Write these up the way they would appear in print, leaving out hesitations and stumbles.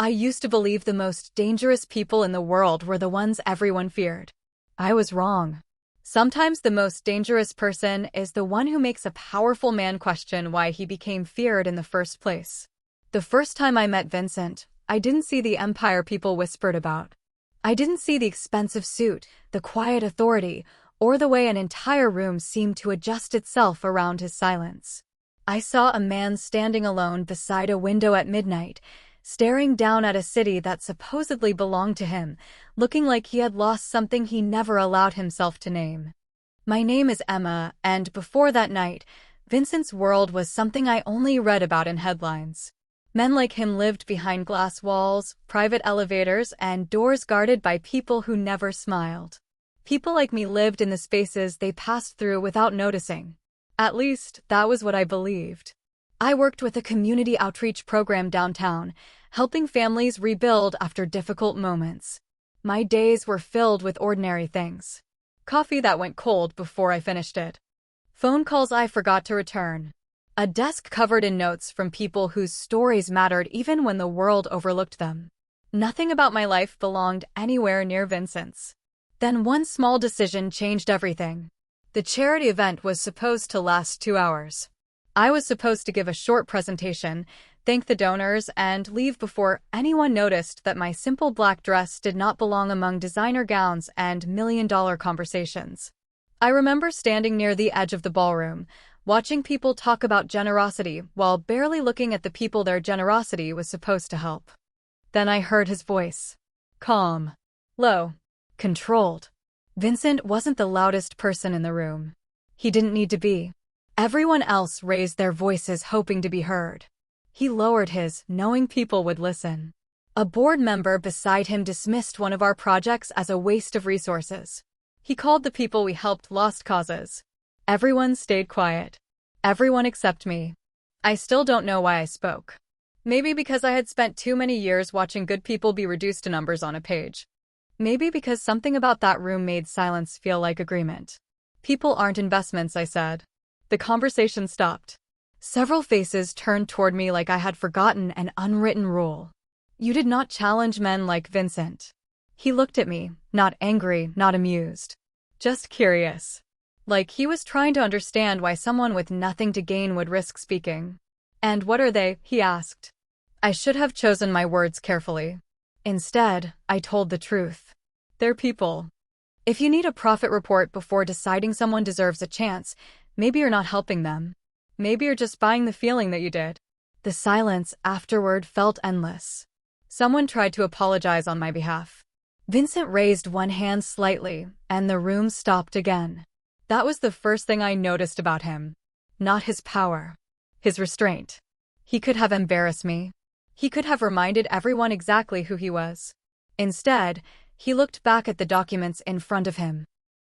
I used to believe the most dangerous people in the world were the ones everyone feared. I was wrong. Sometimes the most dangerous person is the one who makes a powerful man question why he became feared in the first place. The first time I met Vincent, I didn't see the empire people whispered about. I didn't see the expensive suit, the quiet authority, or the way an entire room seemed to adjust itself around his silence. I saw a man standing alone beside a window at midnight, staring down at a city that supposedly belonged to him, looking like he had lost something he never allowed himself to name. My name is Emma, and before that night, Vincent's world was something I only read about in headlines. Men like him lived behind glass walls, private elevators, and doors guarded by people who never smiled. People like me lived in the spaces they passed through without noticing. At least, that was what I believed. I worked with a community outreach program downtown, helping families rebuild after difficult moments. My days were filled with ordinary things. Coffee that went cold before I finished it. Phone calls I forgot to return. A desk covered in notes from people whose stories mattered even when the world overlooked them. Nothing about my life belonged anywhere near Vincent's. Then one small decision changed everything. The charity event was supposed to last 2 hours. I was supposed to give a short presentation, thank the donors, and leave before anyone noticed that my simple black dress did not belong among designer gowns and million-dollar conversations. I remember standing near the edge of the ballroom, watching people talk about generosity while barely looking at the people their generosity was supposed to help. Then I heard his voice. Calm. Low. Controlled. Vincent wasn't the loudest person in the room. He didn't need to be. Everyone else raised their voices hoping to be heard. He lowered his, knowing people would listen. A board member beside him dismissed one of our projects as a waste of resources. He called the people we helped lost causes. Everyone stayed quiet. Everyone except me. I still don't know why I spoke. Maybe because I had spent too many years watching good people be reduced to numbers on a page. Maybe because something about that room made silence feel like agreement. People aren't investments, I said. The conversation stopped. Several faces turned toward me like I had forgotten an unwritten rule. You did not challenge men like Vincent. He looked at me, not angry, not amused. Just curious. Like he was trying to understand why someone with nothing to gain would risk speaking. And what are they? He asked. I should have chosen my words carefully. Instead, I told the truth. They're people. If you need a profit report before deciding someone deserves a chance, maybe you're not helping them. Maybe you're just buying the feeling that you did. The silence afterward felt endless. Someone tried to apologize on my behalf. Vincent raised one hand slightly, and the room stopped again. That was the first thing I noticed about him. Not his power. His restraint. He could have embarrassed me. He could have reminded everyone exactly who he was. Instead, he looked back at the documents in front of him.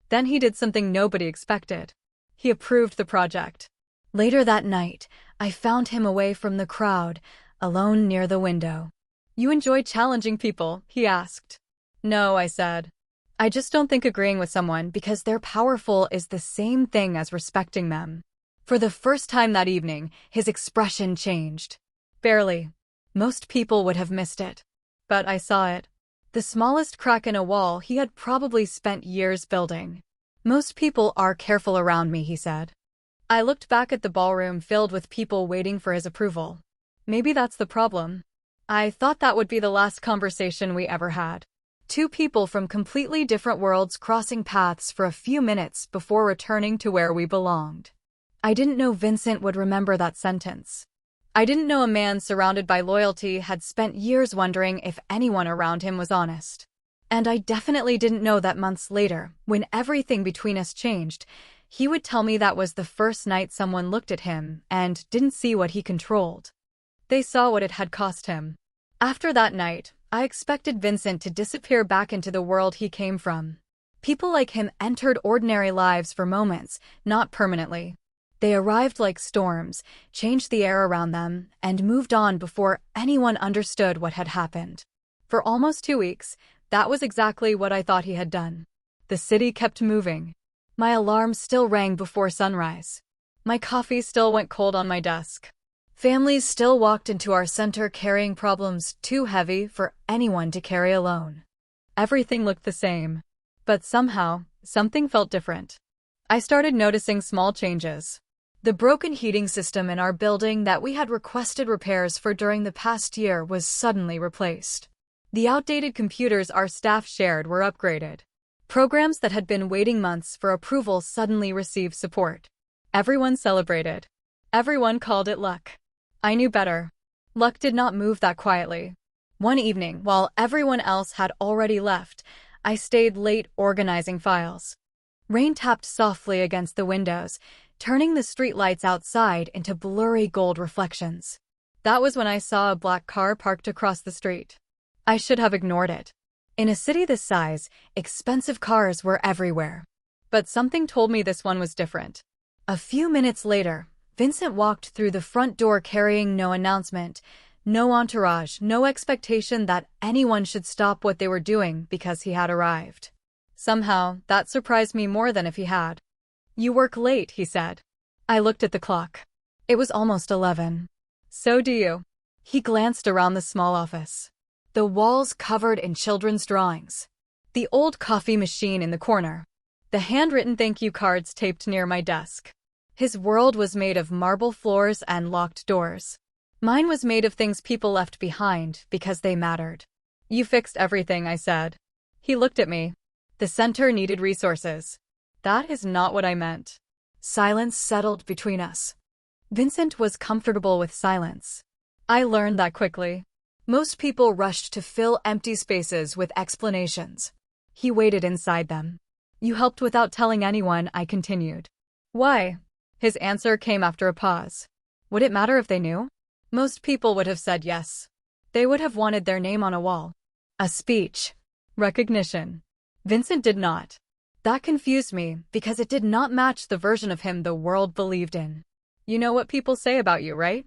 Then he did something nobody expected. He approved the project. Later that night, I found him away from the crowd, alone near the window. You enjoy challenging people? He asked. No, I said. I just don't think agreeing with someone because they're powerful is the same thing as respecting them. For the first time that evening, his expression changed. Barely. Most people would have missed it. But I saw it. The smallest crack in a wall he had probably spent years building. Most people are careful around me, he said. I looked back at the ballroom filled with people waiting for his approval. Maybe that's the problem. I thought that would be the last conversation we ever had. Two people from completely different worlds crossing paths for a few minutes before returning to where we belonged. I didn't know Vincent would remember that sentence. I didn't know a man surrounded by loyalty had spent years wondering if anyone around him was honest. And I definitely didn't know that months later, when everything between us changed, he would tell me that was the first night someone looked at him and didn't see what he controlled. They saw what it had cost him. After that night, I expected Vincent to disappear back into the world he came from. People like him entered ordinary lives for moments, not permanently. They arrived like storms, changed the air around them, and moved on before anyone understood what had happened. For almost 2 weeks, that was exactly what I thought he had done. The city kept moving. My alarm still rang before sunrise. My coffee still went cold on my desk. Families still walked into our center carrying problems too heavy for anyone to carry alone. Everything looked the same. But somehow, something felt different. I started noticing small changes. The broken heating system in our building that we had requested repairs for during the past year was suddenly replaced. The outdated computers our staff shared were upgraded. Programs that had been waiting months for approval suddenly received support. Everyone celebrated. Everyone called it luck. I knew better. Luck did not move that quietly. One evening, while everyone else had already left, I stayed late organizing files. Rain tapped softly against the windows, turning the streetlights outside into blurry gold reflections. That was when I saw a black car parked across the street. I should have ignored it. In a city this size, expensive cars were everywhere. But something told me this one was different. A few minutes later, Vincent walked through the front door carrying no announcement, no entourage, no expectation that anyone should stop what they were doing because he had arrived. Somehow, that surprised me more than if he had. "You work late," he said. I looked at the clock. It was almost 11. "So do you." He glanced around the small office. The walls covered in children's drawings. The old coffee machine in the corner. The handwritten thank you cards taped near my desk. His world was made of marble floors and locked doors. Mine was made of things people left behind because they mattered. "You fixed everything," I said. He looked at me. "The center needed resources." "That is not what I meant." Silence settled between us. Vincent was comfortable with silence. I learned that quickly. Most people rushed to fill empty spaces with explanations. He waited inside them. "You helped without telling anyone," I continued. "Why?" His answer came after a pause. "Would it matter if they knew?" Most people would have said yes. They would have wanted their name on a wall. A speech. Recognition. Vincent did not. That confused me because it did not match the version of him the world believed in. "You know what people say about you, right?"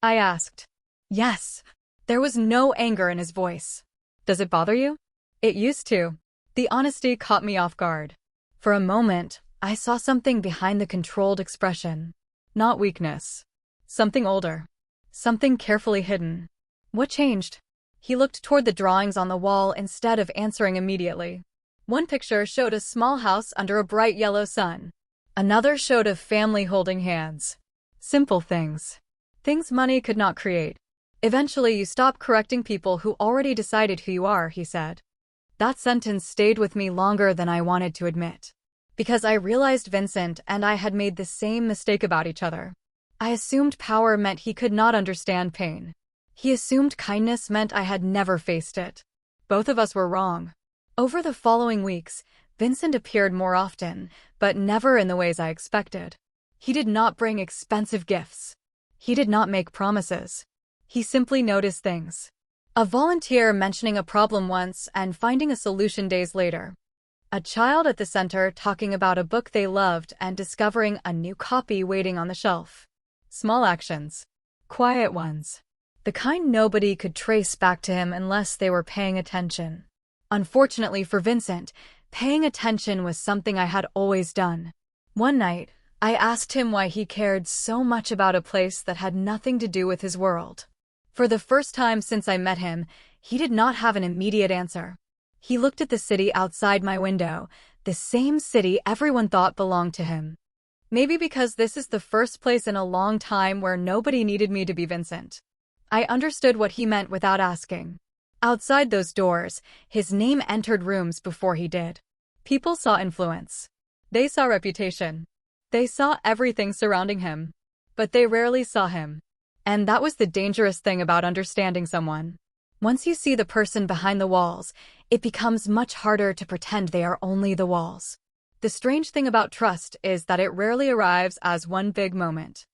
I asked. Yes. There was no anger in his voice. "Does it bother you?" "It used to." The honesty caught me off guard. For a moment, I saw something behind the controlled expression. Not weakness. Something older. Something carefully hidden. "What changed?" He looked toward the drawings on the wall instead of answering immediately. One picture showed a small house under a bright yellow sun. Another showed a family holding hands. Simple things. Things money could not create. "Eventually you stop correcting people who already decided who you are," he said. That sentence stayed with me longer than I wanted to admit. Because I realized Vincent and I had made the same mistake about each other. I assumed power meant he could not understand pain. He assumed kindness meant I had never faced it. Both of us were wrong. Over the following weeks, Vincent appeared more often, but never in the ways I expected. He did not bring expensive gifts. He did not make promises. He simply noticed things. A volunteer mentioning a problem once and finding a solution days later. A child at the center talking about a book they loved and discovering a new copy waiting on the shelf. Small actions. Quiet ones. The kind nobody could trace back to him unless they were paying attention. Unfortunately for Vincent, paying attention was something I had always done. One night, I asked him why he cared so much about a place that had nothing to do with his world. For the first time since I met him, he did not have an immediate answer. He looked at the city outside my window, the same city everyone thought belonged to him. Maybe because this is the first place in a long time where nobody needed me to be Vincent. I understood what he meant without asking. Outside those doors, his name entered rooms before he did. People saw influence. They saw reputation. They saw everything surrounding him. But they rarely saw him. And that was the dangerous thing about understanding someone. Once you see the person behind the walls, it becomes much harder to pretend they are only the walls. The strange thing about trust is that it rarely arrives as one big moment.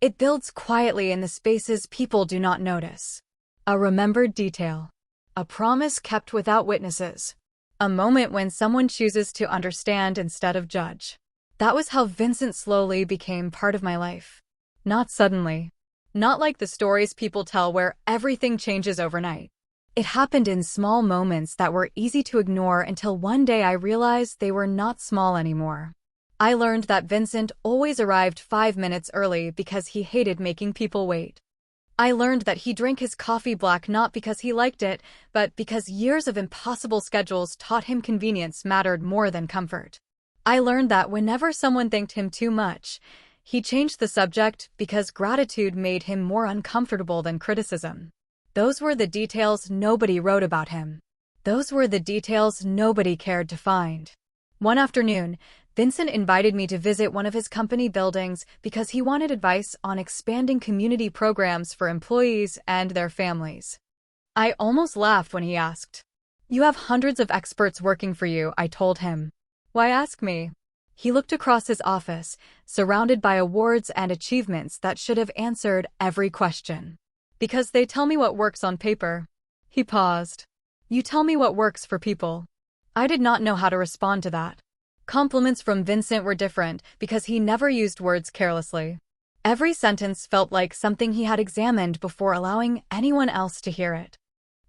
It builds quietly in the spaces people do not notice. A remembered detail. A promise kept without witnesses. A moment when someone chooses to understand instead of judge. That was how Vincent slowly became part of my life. Not suddenly. Not like the stories people tell where everything changes overnight. It happened in small moments that were easy to ignore until one day I realized they were not small anymore. I learned that Vincent always arrived 5 minutes early because he hated making people wait. I learned that he drank his coffee black not because he liked it, but because years of impossible schedules taught him convenience mattered more than comfort. I learned that whenever someone thanked him too much, he changed the subject because gratitude made him more uncomfortable than criticism. Those were the details nobody wrote about him. Those were the details nobody cared to find. One afternoon, Vincent invited me to visit one of his company buildings because he wanted advice on expanding community programs for employees and their families. I almost laughed when he asked. "You have hundreds of experts working for you," I told him. "Why ask me?" He looked across his office, surrounded by awards and achievements that should have answered every question. "Because they tell me what works on paper." He paused. "You tell me what works for people." I did not know how to respond to that. Compliments from Vincent were different because he never used words carelessly. Every sentence felt like something he had examined before allowing anyone else to hear it.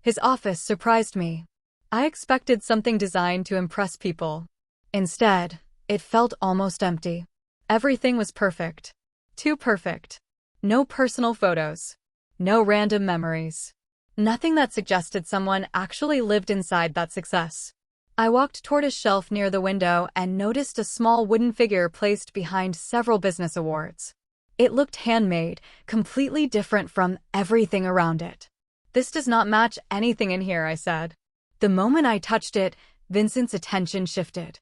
His office surprised me. I expected something designed to impress people. Instead, it felt almost empty. Everything was perfect. Too perfect. No personal photos. No random memories. Nothing that suggested someone actually lived inside that success. I walked toward a shelf near the window and noticed a small wooden figure placed behind several business awards. It looked handmade, completely different from everything around it. "This does not match anything in here," I said. The moment I touched it, Vincent's attention shifted.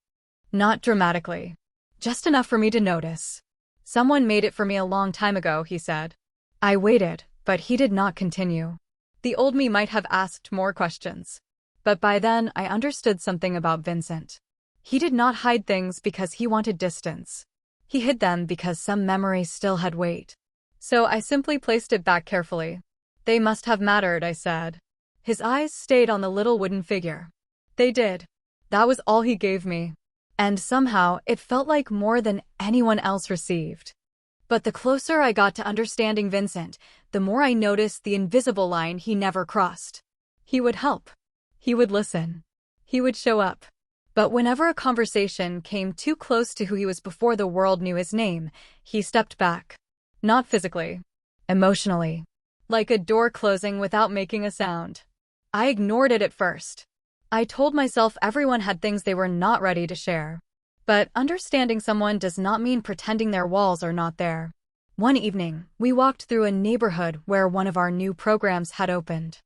Not dramatically. Just enough for me to notice. "Someone made it for me a long time ago," he said. I waited, but he did not continue. The old me might have asked more questions. But by then, I understood something about Vincent. He did not hide things because he wanted distance. He hid them because some memory still had weight. So I simply placed it back carefully. "They must have mattered," I said. His eyes stayed on the little wooden figure. They did. That was all he gave me. And somehow, it felt like more than anyone else received. But the closer I got to understanding Vincent, the more I noticed the invisible line he never crossed. He would help. He would listen. He would show up. But whenever a conversation came too close to who he was before the world knew his name, he stepped back. Not physically. Emotionally. Like a door closing without making a sound. I ignored it at first. I told myself everyone had things they were not ready to share. But understanding someone does not mean pretending their walls are not there. One evening, we walked through a neighborhood where one of our new programs had opened.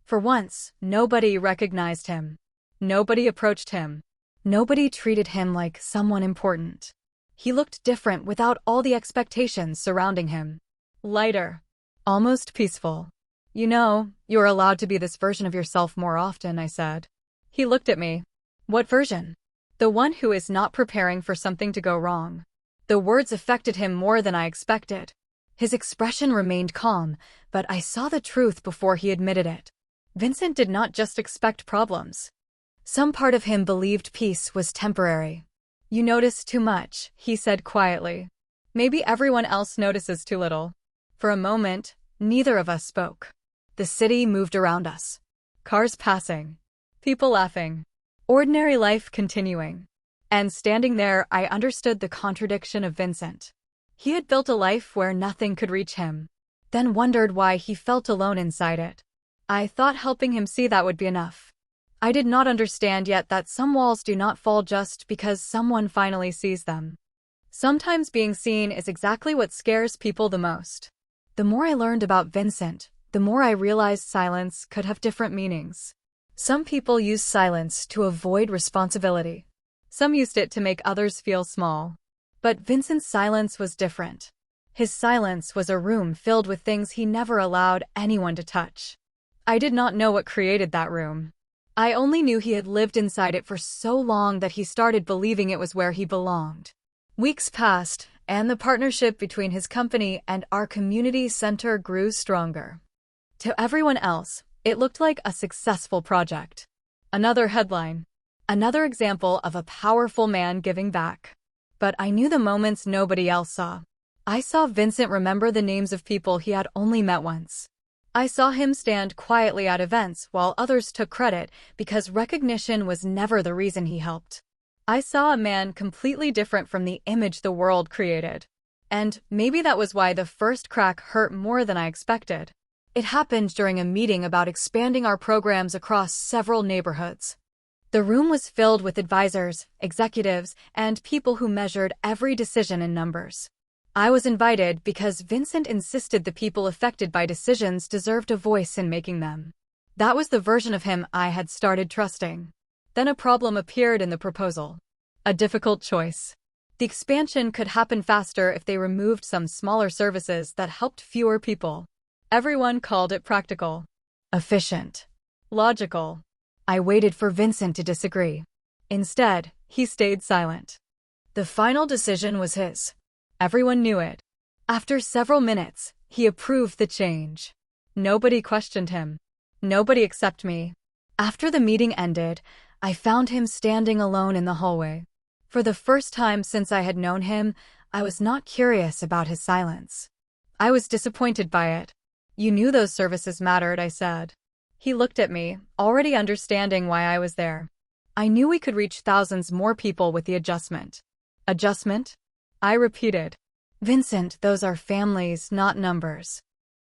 For once, nobody recognized him. Nobody approached him. Nobody treated him like someone important. He looked different without all the expectations surrounding him. Lighter. Almost peaceful. "You know, you're allowed to be this version of yourself more often," I said. He looked at me. "What version?" "The one who is not preparing for something to go wrong." The words affected him more than I expected. His expression remained calm, but I saw the truth before he admitted it. Vincent did not just expect problems. Some part of him believed peace was temporary. "You notice too much," he said quietly. "Maybe everyone else notices too little." For a moment, neither of us spoke. The city moved around us. Cars passing. People laughing. Ordinary life continuing. And standing there, I understood the contradiction of Vincent. He had built a life where nothing could reach him, then wondered why he felt alone inside it. I thought helping him see that would be enough. I did not understand yet that some walls do not fall just because someone finally sees them. Sometimes being seen is exactly what scares people the most. The more I learned about Vincent, the more I realized silence could have different meanings. Some people use silence to avoid responsibility. Some used it to make others feel small. But Vincent's silence was different. His silence was a room filled with things he never allowed anyone to touch. I did not know what created that room. I only knew he had lived inside it for so long that he started believing it was where he belonged. Weeks passed, and the partnership between his company and our community center grew stronger. To everyone else, it looked like a successful project. Another headline. Another example of a powerful man giving back. But I knew the moments nobody else saw. I saw Vincent remember the names of people he had only met once. I saw him stand quietly at events while others took credit because recognition was never the reason he helped. I saw a man completely different from the image the world created. And maybe that was why the first crack hurt more than I expected. It happened during a meeting about expanding our programs across several neighborhoods. The room was filled with advisors, executives, and people who measured every decision in numbers. I was invited because Vincent insisted the people affected by decisions deserved a voice in making them. That was the version of him I had started trusting. Then a problem appeared in the proposal. A difficult choice. The expansion could happen faster if they removed some smaller services that helped fewer people. Everyone called it practical, efficient, logical. I waited for Vincent to disagree. Instead, he stayed silent. The final decision was his. Everyone knew it. After several minutes, he approved the change. Nobody questioned him. Nobody except me. After the meeting ended, I found him standing alone in the hallway. For the first time since I had known him, I was not curious about his silence. I was disappointed by it. "You knew those services mattered," I said. He looked at me, already understanding why I was there. "I knew we could reach thousands more people with the adjustment." "Adjustment?" I repeated. "Vincent, those are families, not numbers."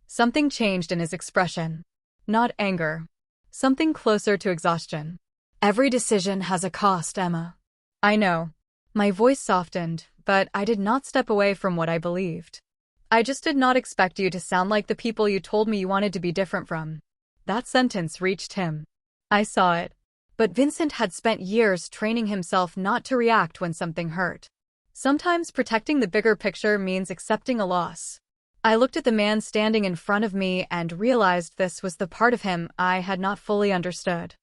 Something changed in his expression. Not anger. Something closer to exhaustion. "Every decision has a cost, Emma." "I know." My voice softened, but I did not step away from what I believed. "I just did not expect you to sound like the people you told me you wanted to be different from." That sentence reached him. I saw it. But Vincent had spent years training himself not to react when something hurt. Sometimes protecting the bigger picture means accepting a loss. I looked at the man standing in front of me and realized this was the part of him I had not fully understood.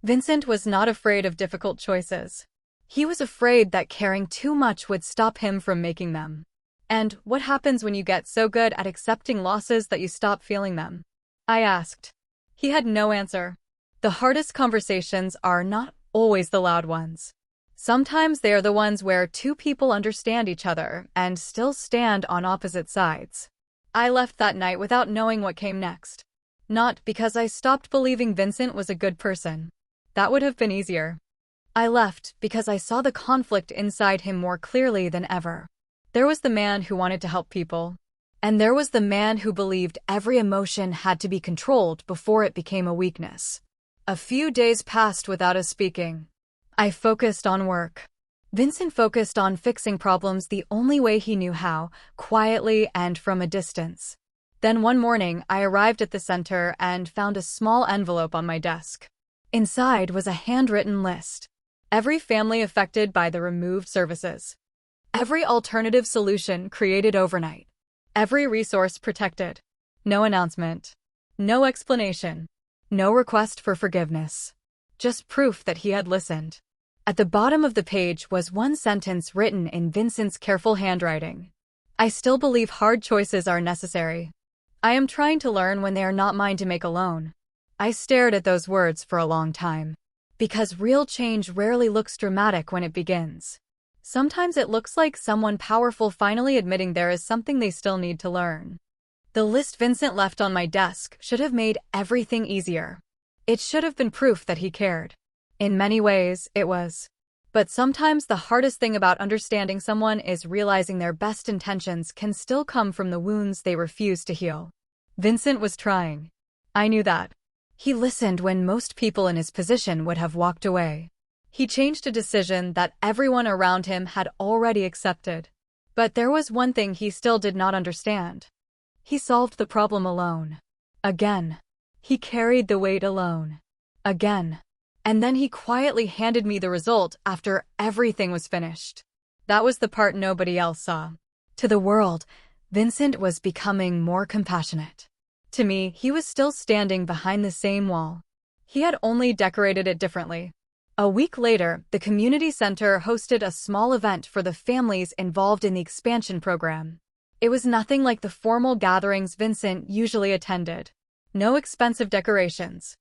Vincent was not afraid of difficult choices. He was afraid that caring too much would stop him from making them. And what happens when you get so good at accepting losses that you stop feeling them? I asked. He had no answer. The hardest conversations are not always the loud ones. Sometimes they are the ones where two people understand each other and still stand on opposite sides. I left that night without knowing what came next. Not because I stopped believing Vincent was a good person. That would have been easier. I left because I saw the conflict inside him more clearly than ever. There was the man who wanted to help people. And there was the man who believed every emotion had to be controlled before it became a weakness. A few days passed without us speaking. I focused on work. Vincent focused on fixing problems the only way he knew how, quietly and from a distance. Then one morning, I arrived at the center and found a small envelope on my desk. Inside was a handwritten list. Every family affected by the removed services. Every alternative solution created overnight. Every resource protected. No announcement. No explanation. No request for forgiveness. Just proof that he had listened. At the bottom of the page was one sentence written in Vincent's careful handwriting. "I still believe hard choices are necessary. I am trying to learn when they are not mine to make alone." I stared at those words for a long time. Because real change rarely looks dramatic when it begins. Sometimes it looks like someone powerful finally admitting there is something they still need to learn. The list Vincent left on my desk should have made everything easier. It should have been proof that he cared. In many ways, it was. But sometimes the hardest thing about understanding someone is realizing their best intentions can still come from the wounds they refuse to heal. Vincent was trying. I knew that. He listened when most people in his position would have walked away. He changed a decision that everyone around him had already accepted. But there was one thing he still did not understand. He solved the problem alone. Again. He carried the weight alone. Again. And then he quietly handed me the result after everything was finished. That was the part nobody else saw. To the world, Vincent was becoming more compassionate. To me, he was still standing behind the same wall. He had only decorated it differently. A week later, the community center hosted a small event for the families involved in the expansion program. It was nothing like the formal gatherings Vincent usually attended. No expensive decorations.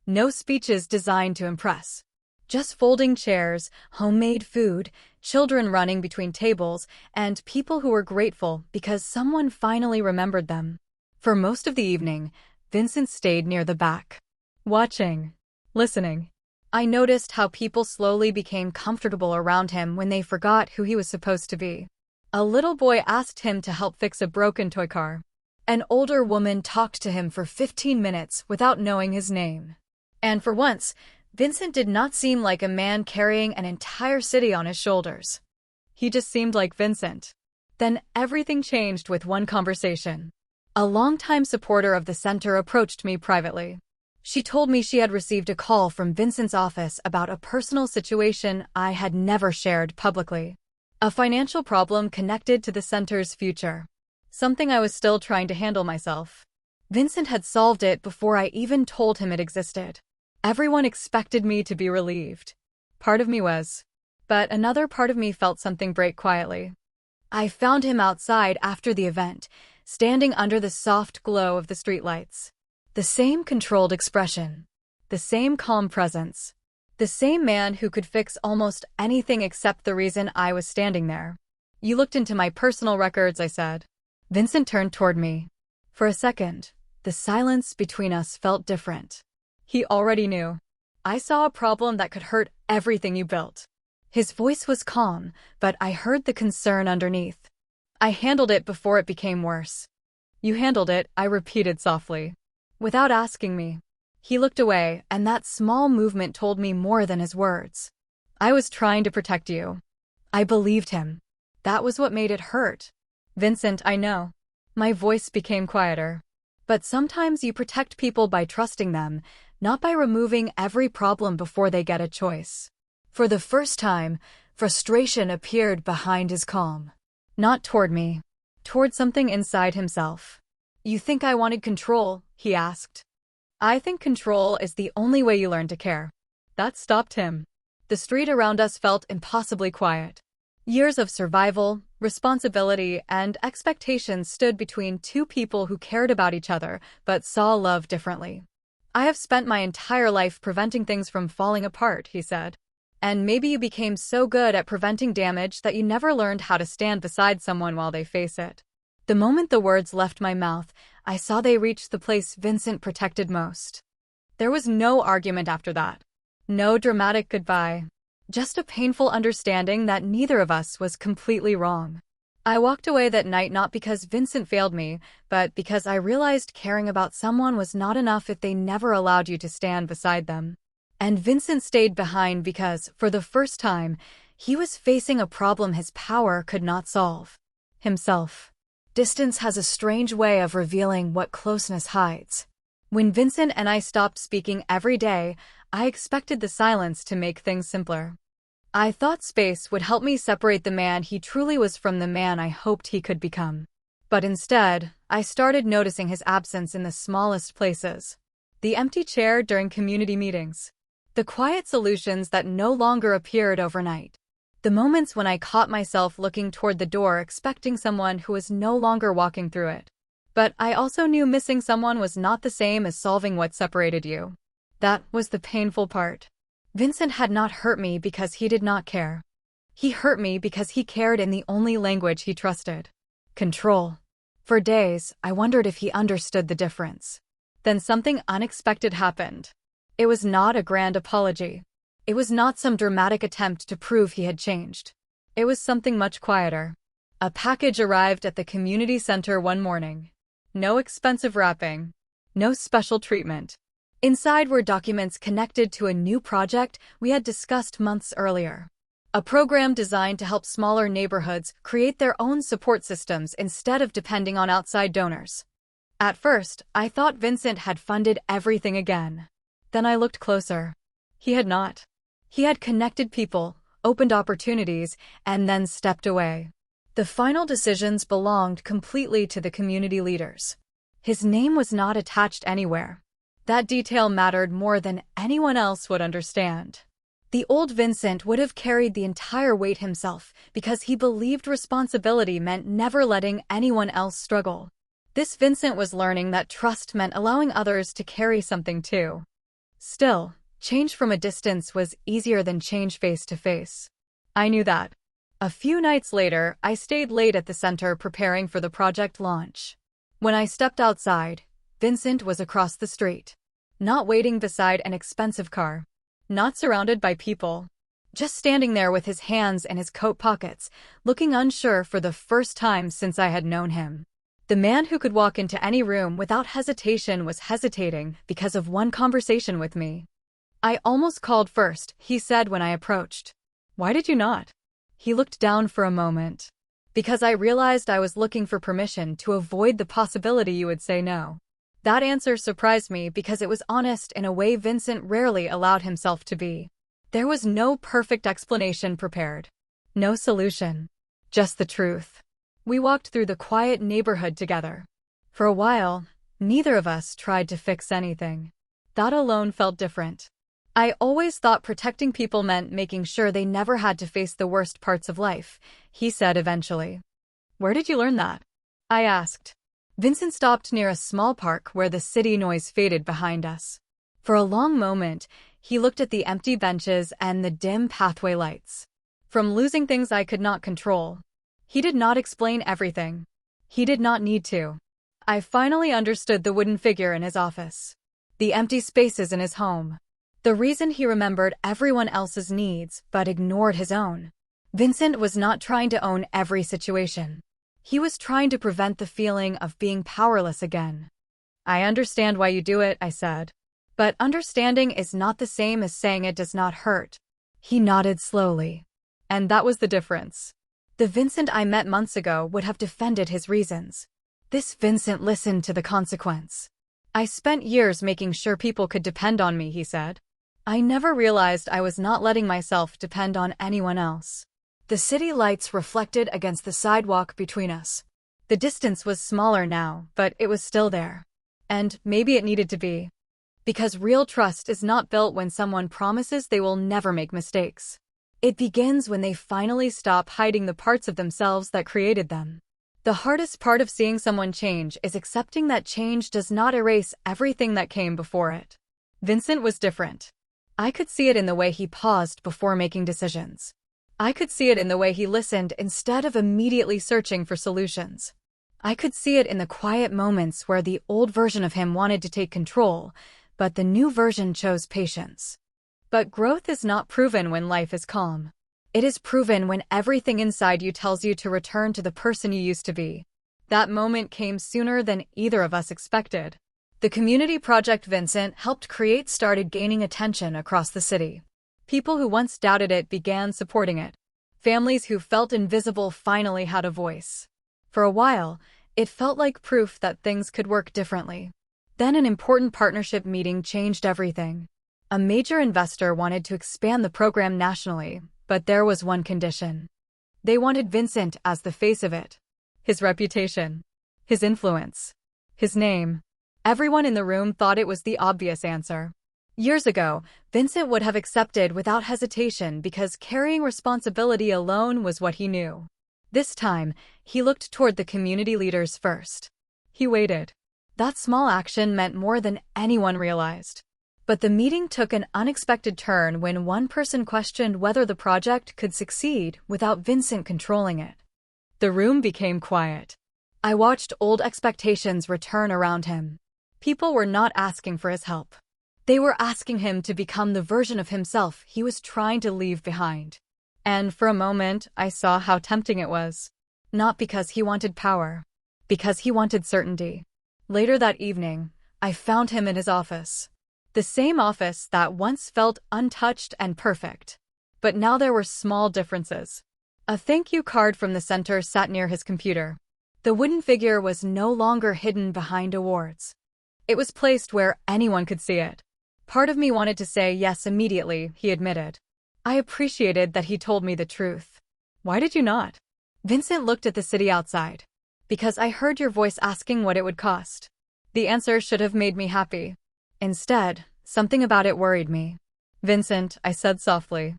No speeches designed to impress. Just folding chairs, homemade food, children running between tables, and people who were grateful because someone finally remembered them. For most of the evening, Vincent stayed near the back. Watching. Listening. I noticed how people slowly became comfortable around him when they forgot who he was supposed to be. A little boy asked him to help fix a broken toy car. An older woman talked to him for 15 minutes without knowing his name. And for once, Vincent did not seem like a man carrying an entire city on his shoulders. He just seemed like Vincent. Then everything changed with one conversation. A longtime supporter of the center approached me privately. She told me she had received a call from Vincent's office about a personal situation I had never shared publicly. A financial problem connected to the center's future. Something I was still trying to handle myself. Vincent had solved it before I even told him it existed. Everyone expected me to be relieved. Part of me was. But another part of me felt something break quietly. I found him outside after the event, standing under the soft glow of the streetlights. The same controlled expression. The same calm presence. The same man who could fix almost anything except the reason I was standing there. "You looked into my personal records," I said. Vincent turned toward me. For a second, the silence between us felt different. He already knew. "I saw a problem that could hurt everything you built." His voice was calm, but I heard the concern underneath. "I handled it before it became worse." "You handled it," I repeated softly. Without asking me. He looked away, and that small movement told me more than his words. "I was trying to protect you." I believed him. That was what made it hurt. "Vincent, I know." My voice became quieter. "But sometimes you protect people by trusting them, not by removing every problem before they get a choice." For the first time, frustration appeared behind his calm. Not toward me. Toward something inside himself. "You think I wanted control?" he asked. "I think control is the only way you learn to care." That stopped him. The street around us felt impossibly quiet. Years of survival, responsibility, and expectations stood between two people who cared about each other but saw love differently. "I have spent my entire life preventing things from falling apart," he said. "And maybe you became so good at preventing damage that you never learned how to stand beside someone while they face it." The moment the words left my mouth, I saw they reached the place Vincent protected most. There was no argument after that. No dramatic goodbye. Just a painful understanding that neither of us was completely wrong. I walked away that night not because Vincent failed me, but because I realized caring about someone was not enough if they never allowed you to stand beside them. And Vincent stayed behind because, for the first time, he was facing a problem his power could not solve. Himself. Distance has a strange way of revealing what closeness hides. When Vincent and I stopped speaking every day, I expected the silence to make things simpler. I thought space would help me separate the man he truly was from the man I hoped he could become. But instead, I started noticing his absence in the smallest places. The empty chair during community meetings. The quiet solutions that no longer appeared overnight. The moments when I caught myself looking toward the door expecting someone who was no longer walking through it. But I also knew missing someone was not the same as solving what separated you. That was the painful part. Vincent had not hurt me because he did not care. He hurt me because he cared in the only language he trusted. Control. For days, I wondered if he understood the difference. Then something unexpected happened. It was not a grand apology. It was not some dramatic attempt to prove he had changed. It was something much quieter. A package arrived at the community center one morning. No expensive wrapping. No special treatment. Inside were documents connected to a new project we had discussed months earlier. A program designed to help smaller neighborhoods create their own support systems instead of depending on outside donors. At first, I thought Vincent had funded everything again. Then I looked closer. He had not. He had connected people, opened opportunities, and then stepped away. The final decisions belonged completely to the community leaders. His name was not attached anywhere. That detail mattered more than anyone else would understand. The old Vincent would have carried the entire weight himself because he believed responsibility meant never letting anyone else struggle. This Vincent was learning that trust meant allowing others to carry something too. Still, change from a distance was easier than change face to face. I knew that. A few nights later, I stayed late at the center preparing for the project launch. When I stepped outside, Vincent was across the street. Not waiting beside an expensive car. Not surrounded by people. Just standing there with his hands in his coat pockets, looking unsure for the first time since I had known him. The man who could walk into any room without hesitation was hesitating because of one conversation with me. "I almost called first," he said when I approached. "Why did you not?" He looked down for a moment. "Because I realized I was looking for permission to avoid the possibility you would say no." That answer surprised me because it was honest in a way Vincent rarely allowed himself to be. There was no perfect explanation prepared. No solution. Just the truth. We walked through the quiet neighborhood together. For a while, neither of us tried to fix anything. That alone felt different. I always thought protecting people meant making sure they never had to face the worst parts of life, he said eventually. "Where did you learn that?" I asked. Vincent stopped near a small park where the city noise faded behind us. For a long moment, he looked at the empty benches and the dim pathway lights. From losing things I could not control. He did not explain everything. He did not need to. I finally understood the wooden figure in his office. The empty spaces in his home. The reason he remembered everyone else's needs but ignored his own. Vincent was not trying to own every situation. He was trying to prevent the feeling of being powerless again. "I understand why you do it," I said. "But understanding is not the same as saying it does not hurt." He nodded slowly. And that was the difference. The Vincent I met months ago would have defended his reasons. This Vincent listened to the consequence. "I spent years making sure people could depend on me," he said. I never realized I was not letting myself depend on anyone else. The city lights reflected against the sidewalk between us. The distance was smaller now, but it was still there. And maybe it needed to be. Because real trust is not built when someone promises they will never make mistakes. It begins when they finally stop hiding the parts of themselves that created them. The hardest part of seeing someone change is accepting that change does not erase everything that came before it. Vincent was different. I could see it in the way he paused before making decisions. I could see it in the way he listened instead of immediately searching for solutions. I could see it in the quiet moments where the old version of him wanted to take control, but the new version chose patience. But growth is not proven when life is calm. It is proven when everything inside you tells you to return to the person you used to be. That moment came sooner than either of us expected. The community project Vincent helped create started gaining attention across the city. People who once doubted it began supporting it. Families who felt invisible finally had a voice. For a while, it felt like proof that things could work differently. Then an important partnership meeting changed everything. A major investor wanted to expand the program nationally, but there was one condition. They wanted Vincent as the face of it. His reputation. His influence. His name. Everyone in the room thought it was the obvious answer. Years ago, Vincent would have accepted without hesitation because carrying responsibility alone was what he knew. This time, he looked toward the community leaders first. He waited. That small action meant more than anyone realized. But the meeting took an unexpected turn when one person questioned whether the project could succeed without Vincent controlling it. The room became quiet. I watched old expectations return around him. People were not asking for his help. They were asking him to become the version of himself he was trying to leave behind. And for a moment, I saw how tempting it was. Not because he wanted power. Because he wanted certainty. Later that evening, I found him in his office. The same office that once felt untouched and perfect. But now there were small differences. A thank you card from the center sat near his computer. The wooden figure was no longer hidden behind awards. It was placed where anyone could see it. Part of me wanted to say yes immediately, he admitted. I appreciated that he told me the truth. Why did you not? Vincent looked at the city outside. Because I heard your voice asking what it would cost. The answer should have made me happy. Instead, something about it worried me. Vincent, I said softly.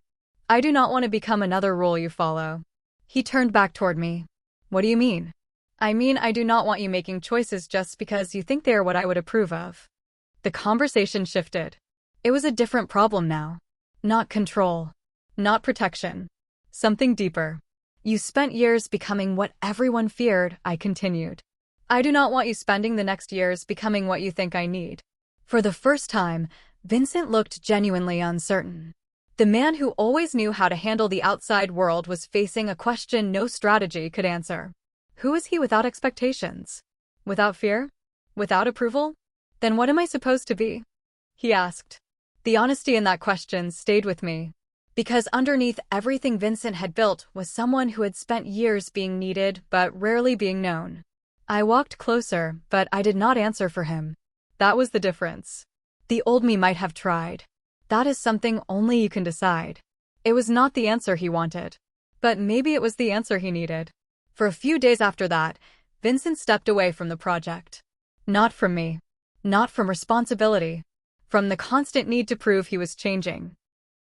I do not want to become another rule you follow. He turned back toward me. What do you mean? I mean, I do not want you making choices just because you think they are what I would approve of. The conversation shifted. It was a different problem now. Not control. Not protection. Something deeper. You spent years becoming what everyone feared, I continued. I do not want you spending the next years becoming what you think I need. For the first time, Vincent looked genuinely uncertain. The man who always knew how to handle the outside world was facing a question no strategy could answer. Who is he without expectations? Without fear? Without approval? Then what am I supposed to be? He asked. The honesty in that question stayed with me. Because underneath everything Vincent had built was someone who had spent years being needed but rarely being known. I walked closer, but I did not answer for him. That was the difference. The old me might have tried. That is something only you can decide. It was not the answer he wanted. But maybe it was the answer he needed. For a few days after that, Vincent stepped away from the project. Not from me. Not from responsibility. From the constant need to prove he was changing.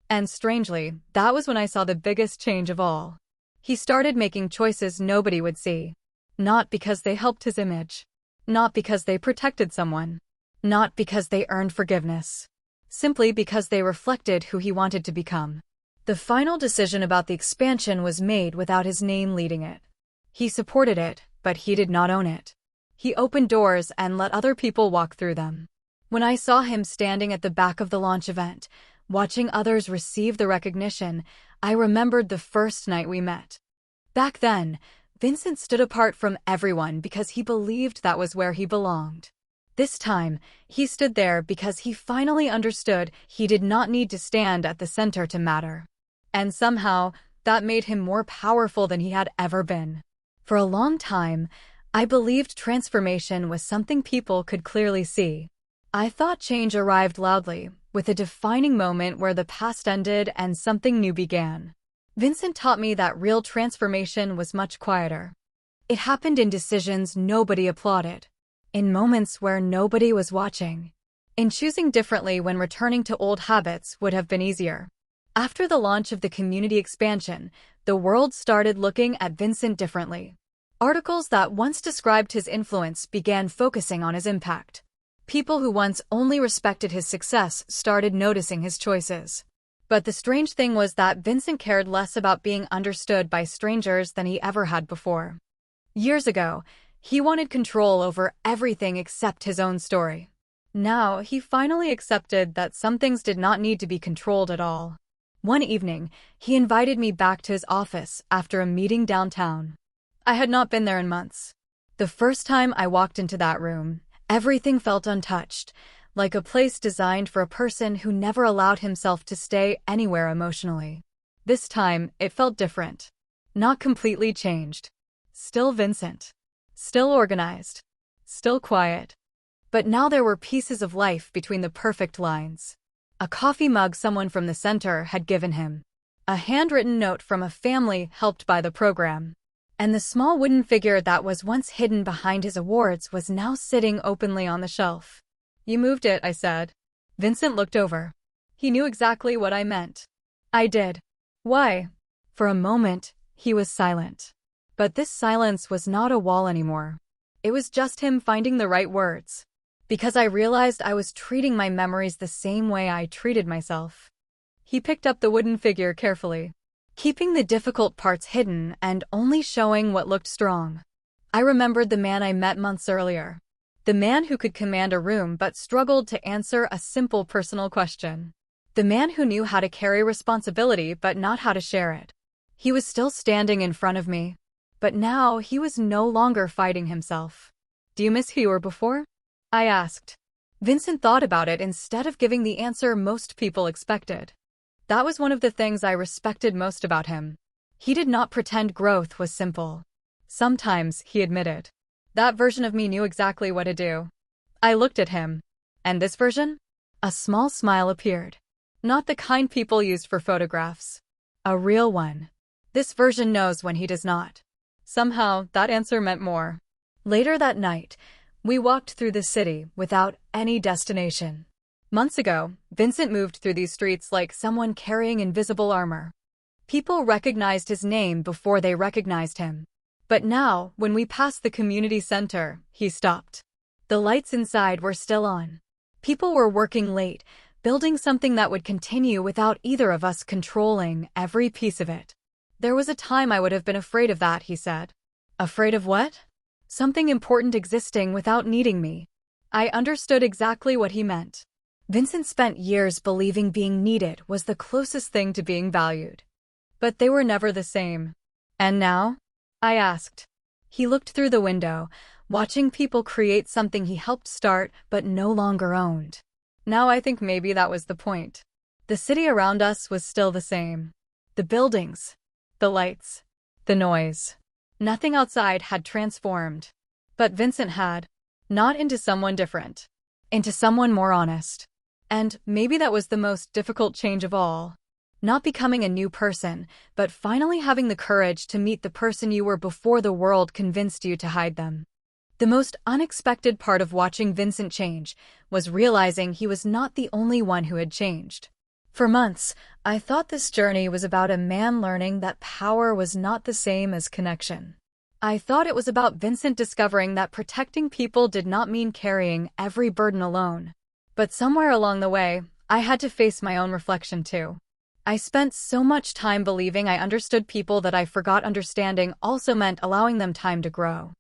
And strangely, that was when I saw the biggest change of all. He started making choices nobody would see. Not because they helped his image. Not because they protected someone. Not because they earned forgiveness. Simply because they reflected who he wanted to become. The final decision about the expansion was made without his name leading it. He supported it, but he did not own it. He opened doors and let other people walk through them. When I saw him standing at the back of the launch event, watching others receive the recognition, I remembered the first night we met. Back then, Vincent stood apart from everyone because he believed that was where he belonged. This time, he stood there because he finally understood he did not need to stand at the center to matter. And somehow, that made him more powerful than he had ever been. For a long time, I believed transformation was something people could clearly see. I thought change arrived loudly, with a defining moment where the past ended and something new began. Vincent taught me that real transformation was much quieter. It happened in decisions nobody applauded. In moments where nobody was watching. In choosing differently when returning to old habits would have been easier. After the launch of the community expansion, the world started looking at Vincent differently. Articles that once described his influence began focusing on his impact. People who once only respected his success started noticing his choices. But the strange thing was that Vincent cared less about being understood by strangers than he ever had before. Years ago, he wanted control over everything except his own story. Now, he finally accepted that some things did not need to be controlled at all. One evening, he invited me back to his office after a meeting downtown. I had not been there in months. The first time I walked into that room, everything felt untouched, like a place designed for a person who never allowed himself to stay anywhere emotionally. This time, it felt different. Not completely changed. Still Vincent. Still organized. Still quiet. But now there were pieces of life between the perfect lines. A coffee mug someone from the center had given him. A handwritten note from a family helped by the program. And the small wooden figure that was once hidden behind his awards was now sitting openly on the shelf. You moved it, I said. Vincent looked over. He knew exactly what I meant. I did. Why? For a moment, he was silent. But this silence was not a wall anymore. It was just him finding the right words. Because I realized I was treating my memories the same way I treated myself. He picked up the wooden figure carefully, keeping the difficult parts hidden and only showing what looked strong. I remembered the man I met months earlier. The man who could command a room but struggled to answer a simple personal question. The man who knew how to carry responsibility but not how to share it. He was still standing in front of me. But now he was no longer fighting himself. Do you miss who you were before? I asked. Vincent thought about it instead of giving the answer most people expected. That was one of the things I respected most about him. He did not pretend growth was simple. Sometimes, he admitted, that version of me knew exactly what to do. I looked at him. And this version? A small smile appeared. Not the kind people used for photographs. A real one. This version knows when he does not. Somehow, that answer meant more. Later that night, we walked through the city without any destination. Months ago, Vincent moved through these streets like someone carrying invisible armor. People recognized his name before they recognized him. But now, when we passed the community center, he stopped. The lights inside were still on. People were working late, building something that would continue without either of us controlling every piece of it. There was a time I would have been afraid of that, he said. Afraid of what? Something important existing without needing me. I understood exactly what he meant. Vincent spent years believing being needed was the closest thing to being valued. But they were never the same. And now? I asked. He looked through the window, watching people create something he helped start but no longer owned. Now I think maybe that was the point. The city around us was still the same. The buildings, the lights, the noise. Nothing outside had transformed. But Vincent had. Not into someone different. Into someone more honest. And maybe that was the most difficult change of all. Not becoming a new person, but finally having the courage to meet the person you were before the world convinced you to hide them. The most unexpected part of watching Vincent change was realizing he was not the only one who had changed. For months, I thought this journey was about a man learning that power was not the same as connection. I thought it was about Vincent discovering that protecting people did not mean carrying every burden alone. But somewhere along the way, I had to face my own reflection too. I spent so much time believing I understood people that I forgot understanding also meant allowing them time to grow.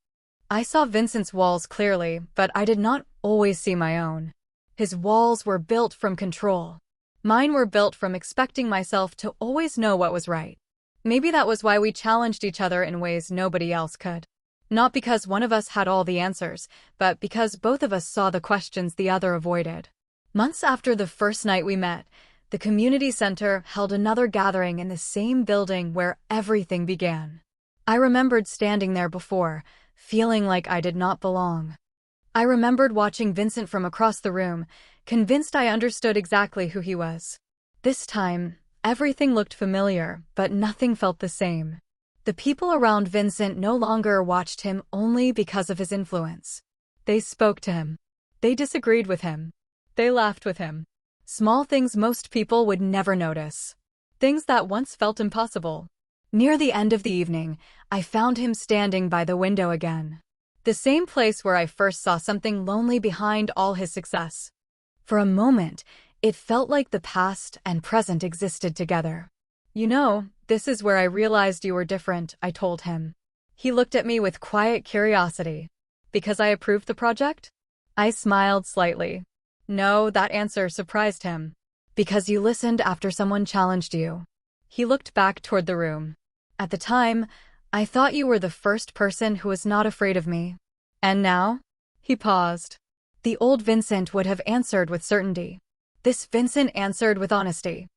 I saw Vincent's walls clearly, but I did not always see my own. His walls were built from control. Mine were built from expecting myself to always know what was right. Maybe that was why we challenged each other in ways nobody else could. Not because one of us had all the answers, but because both of us saw the questions the other avoided. Months after the first night we met, the community center held another gathering in the same building where everything began. I remembered standing there before, feeling like I did not belong. I remembered watching Vincent from across the room, convinced I understood exactly who he was. This time, everything looked familiar, but nothing felt the same. The people around Vincent no longer watched him only because of his influence. They spoke to him. They disagreed with him. They laughed with him. Small things most people would never notice. Things that once felt impossible. Near the end of the evening, I found him standing by the window again. The same place where I first saw something lonely behind all his success. For a moment, it felt like the past and present existed together. "You know, this is where I realized you were different," I told him. He looked at me with quiet curiosity. "Because I approved the project?" I smiled slightly. No, that answer surprised him. "Because you listened after someone challenged you." He looked back toward the room. "At the time, I thought you were the first person who was not afraid of me. And now?" He paused. The old Vincent would have answered with certainty. This Vincent answered with honesty.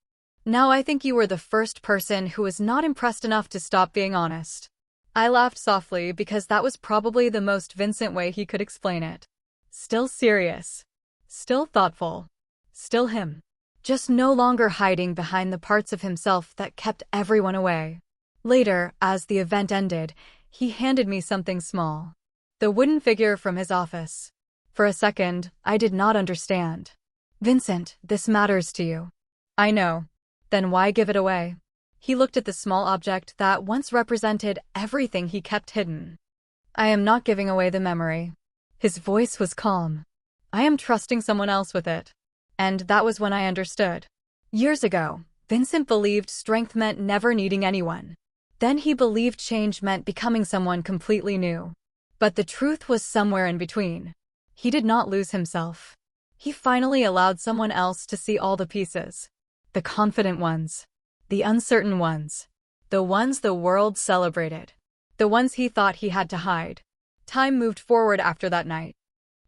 "Now I think you were the first person who was not impressed enough to stop being honest." I laughed softly because that was probably the most Vincent way he could explain it. Still serious. Still thoughtful. Still him. Just no longer hiding behind the parts of himself that kept everyone away. Later, as the event ended, he handed me something small. The wooden figure from his office. For a second, I did not understand. "Vincent, this matters to you." "I know." "Then why give it away?" He looked at the small object that once represented everything he kept hidden. "I am not giving away the memory." His voice was calm. "I am trusting someone else with it." And that was when I understood. Years ago, Vincent believed strength meant never needing anyone. Then he believed change meant becoming someone completely new. But the truth was somewhere in between. He did not lose himself. He finally allowed someone else to see all the pieces. The confident ones. The uncertain ones. The ones the world celebrated. The ones he thought he had to hide. Time moved forward after that night.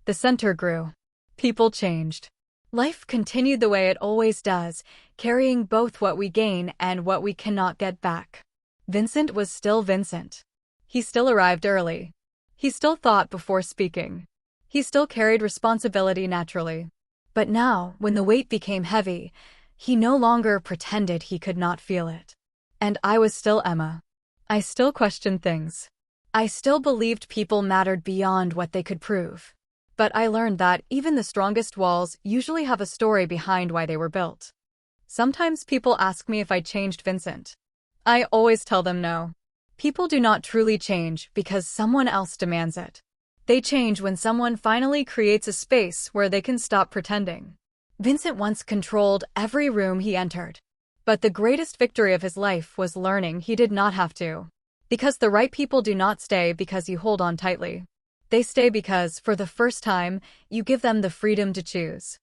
The center grew. People changed. Life continued the way it always does, carrying both what we gain and what we cannot get back. Vincent was still Vincent. He still arrived early. He still thought before speaking. He still carried responsibility naturally. But now, when the weight became heavy, he no longer pretended he could not feel it. And I was still Emma. I still questioned things. I still believed people mattered beyond what they could prove. But I learned that even the strongest walls usually have a story behind why they were built. Sometimes people ask me if I changed Vincent. I always tell them no. People do not truly change because someone else demands it. They change when someone finally creates a space where they can stop pretending. Vincent once controlled every room he entered. But the greatest victory of his life was learning he did not have to. Because the right people do not stay because you hold on tightly. They stay because, for the first time, you give them the freedom to choose.